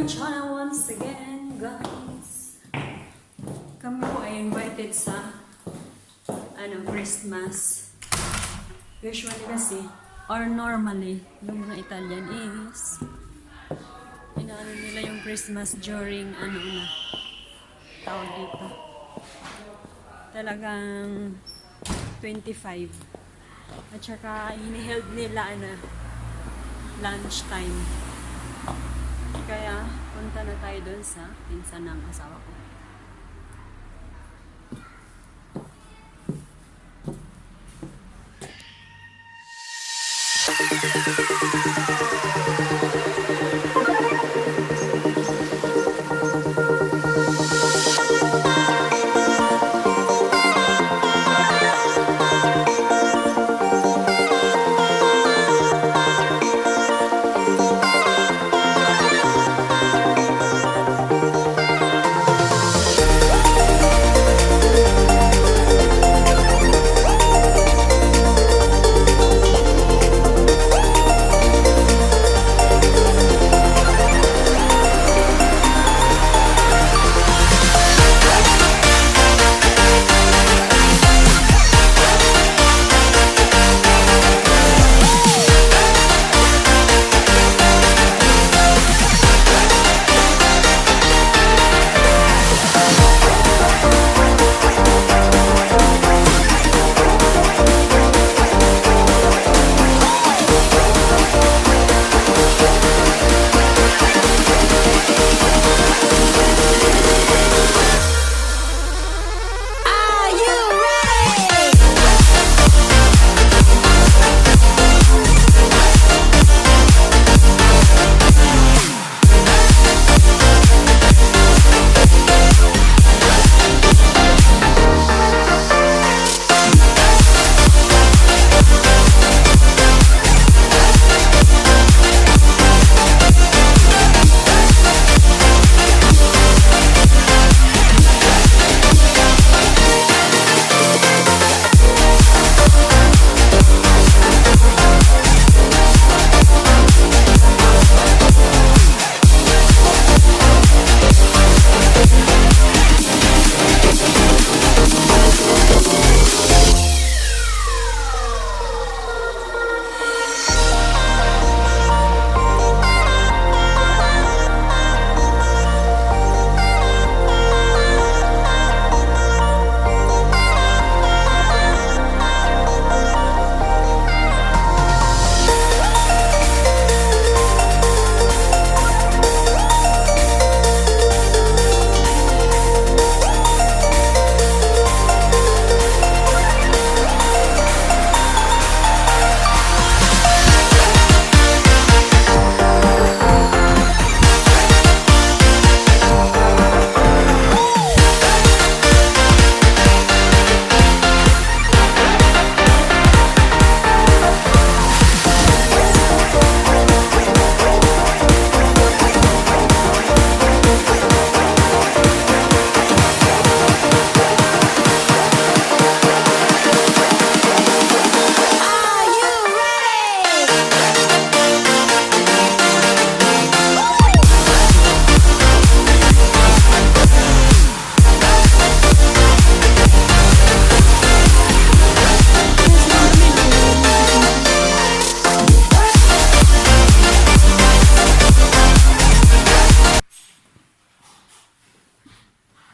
in China once again, guys. Kami po ay invited sa Christmas. Usually kasi, or normally, yung mga Italian is inaano nila yung Christmas during tawag dito. Talagang 25. At saka iniheld nila lunch time. Kaya punta na tayo doon sa pinsan ng asawa ko.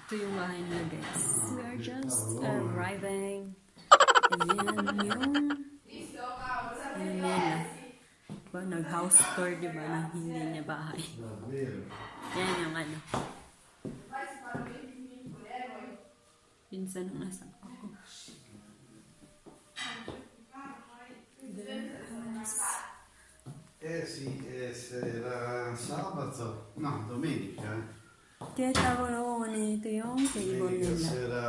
Ito yung bahay na, guys. We are just arriving. Ayan yung nila. Diba, nag-house tour, diba, ng hindi niya bahay. Yan yung pinsan ng asawa ko. Sì, era sabato, no, domenica. Tinatawag nito yung table Domenica nila. sera.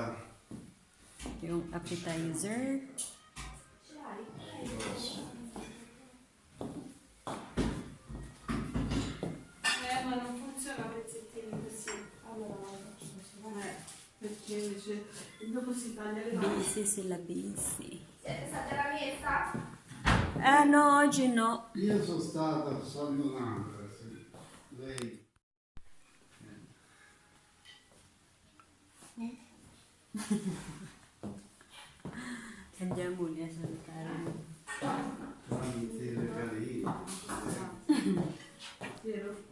Yung appetizer. Ma non funziona a pezzettini così. Allora faccio così, perché invece dopo si taglia le mani. Busy sila, busy. Siete state alla messa? No, oggi no. Io sono stata, sono un'altra, sì. Lei Andiamo lì a salutare. Quanti regali.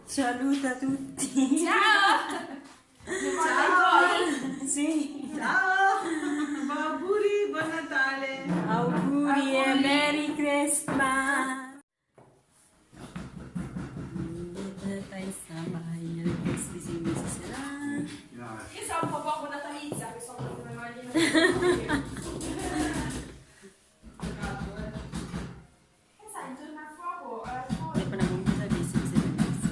Saluta tutti. Ciao! Sì. Ciao! Auguri, buon Natale! Auguri e Merry Christmas. Questi sì, questi saranno. No, Io sono un po' poco natalizia, che sono come maglina. Sai, intorno al fuoco, Dopo una bombetta di senza diversi.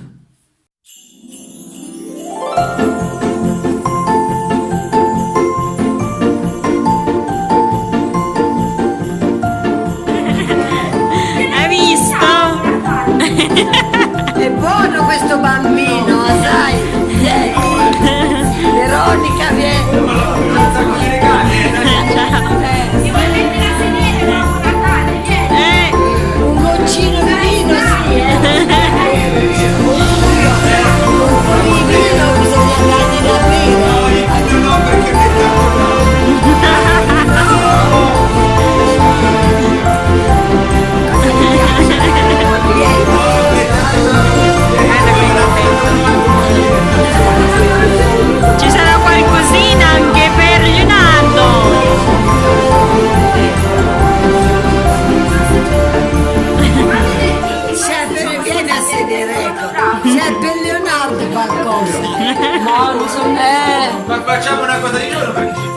Hai visto? È buono questo bambino, sai? Veronica viene. ti vuoi mettere a sedere dopo Natale? Vieni! Un goccino di vino, sì, Un po' di vino bisogna dargli da bere. Ci sarà qualcosina anche per Leonardo. Sempre vieni a sedere, ecco. C'è per Leonardo qualcosa. No, non so. Ma facciamo una cosa di giorno perché ci...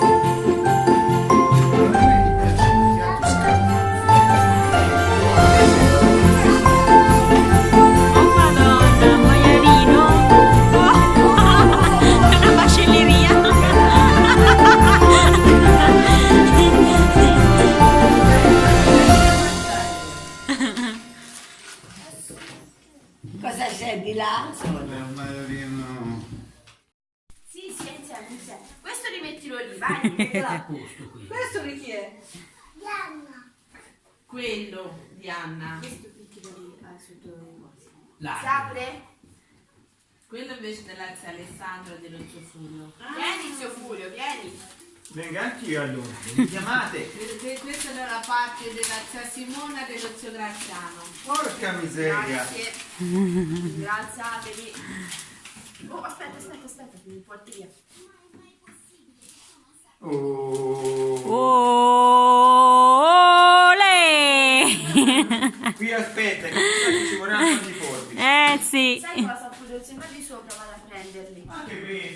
Oh Madonna, un maialino. Una macelleria. Cosa c'è di là? è un maialino. Sì, sì, insieme. Questo rimettilo lì, vai. Questo di chi è? Di Anna. Quello di Anna. Questo picchino lì, sotto i cosi. Là. Si apre? Quello invece della zia Alessandra e dello zio Furio. Vieni, zio Furio, vieni. Venga anch'io allora. Mi chiamate? Questa era la parte della zia Simona e dello zio Graziano. Porca miseria. Grazie. Alzatevi. Oh, aspetta, mi porti via. Olè! Qui aspetta, che ci vorranno di forti. Sì. Sai cosa? Pure se vai di sopra vado a prenderli. Anche qui.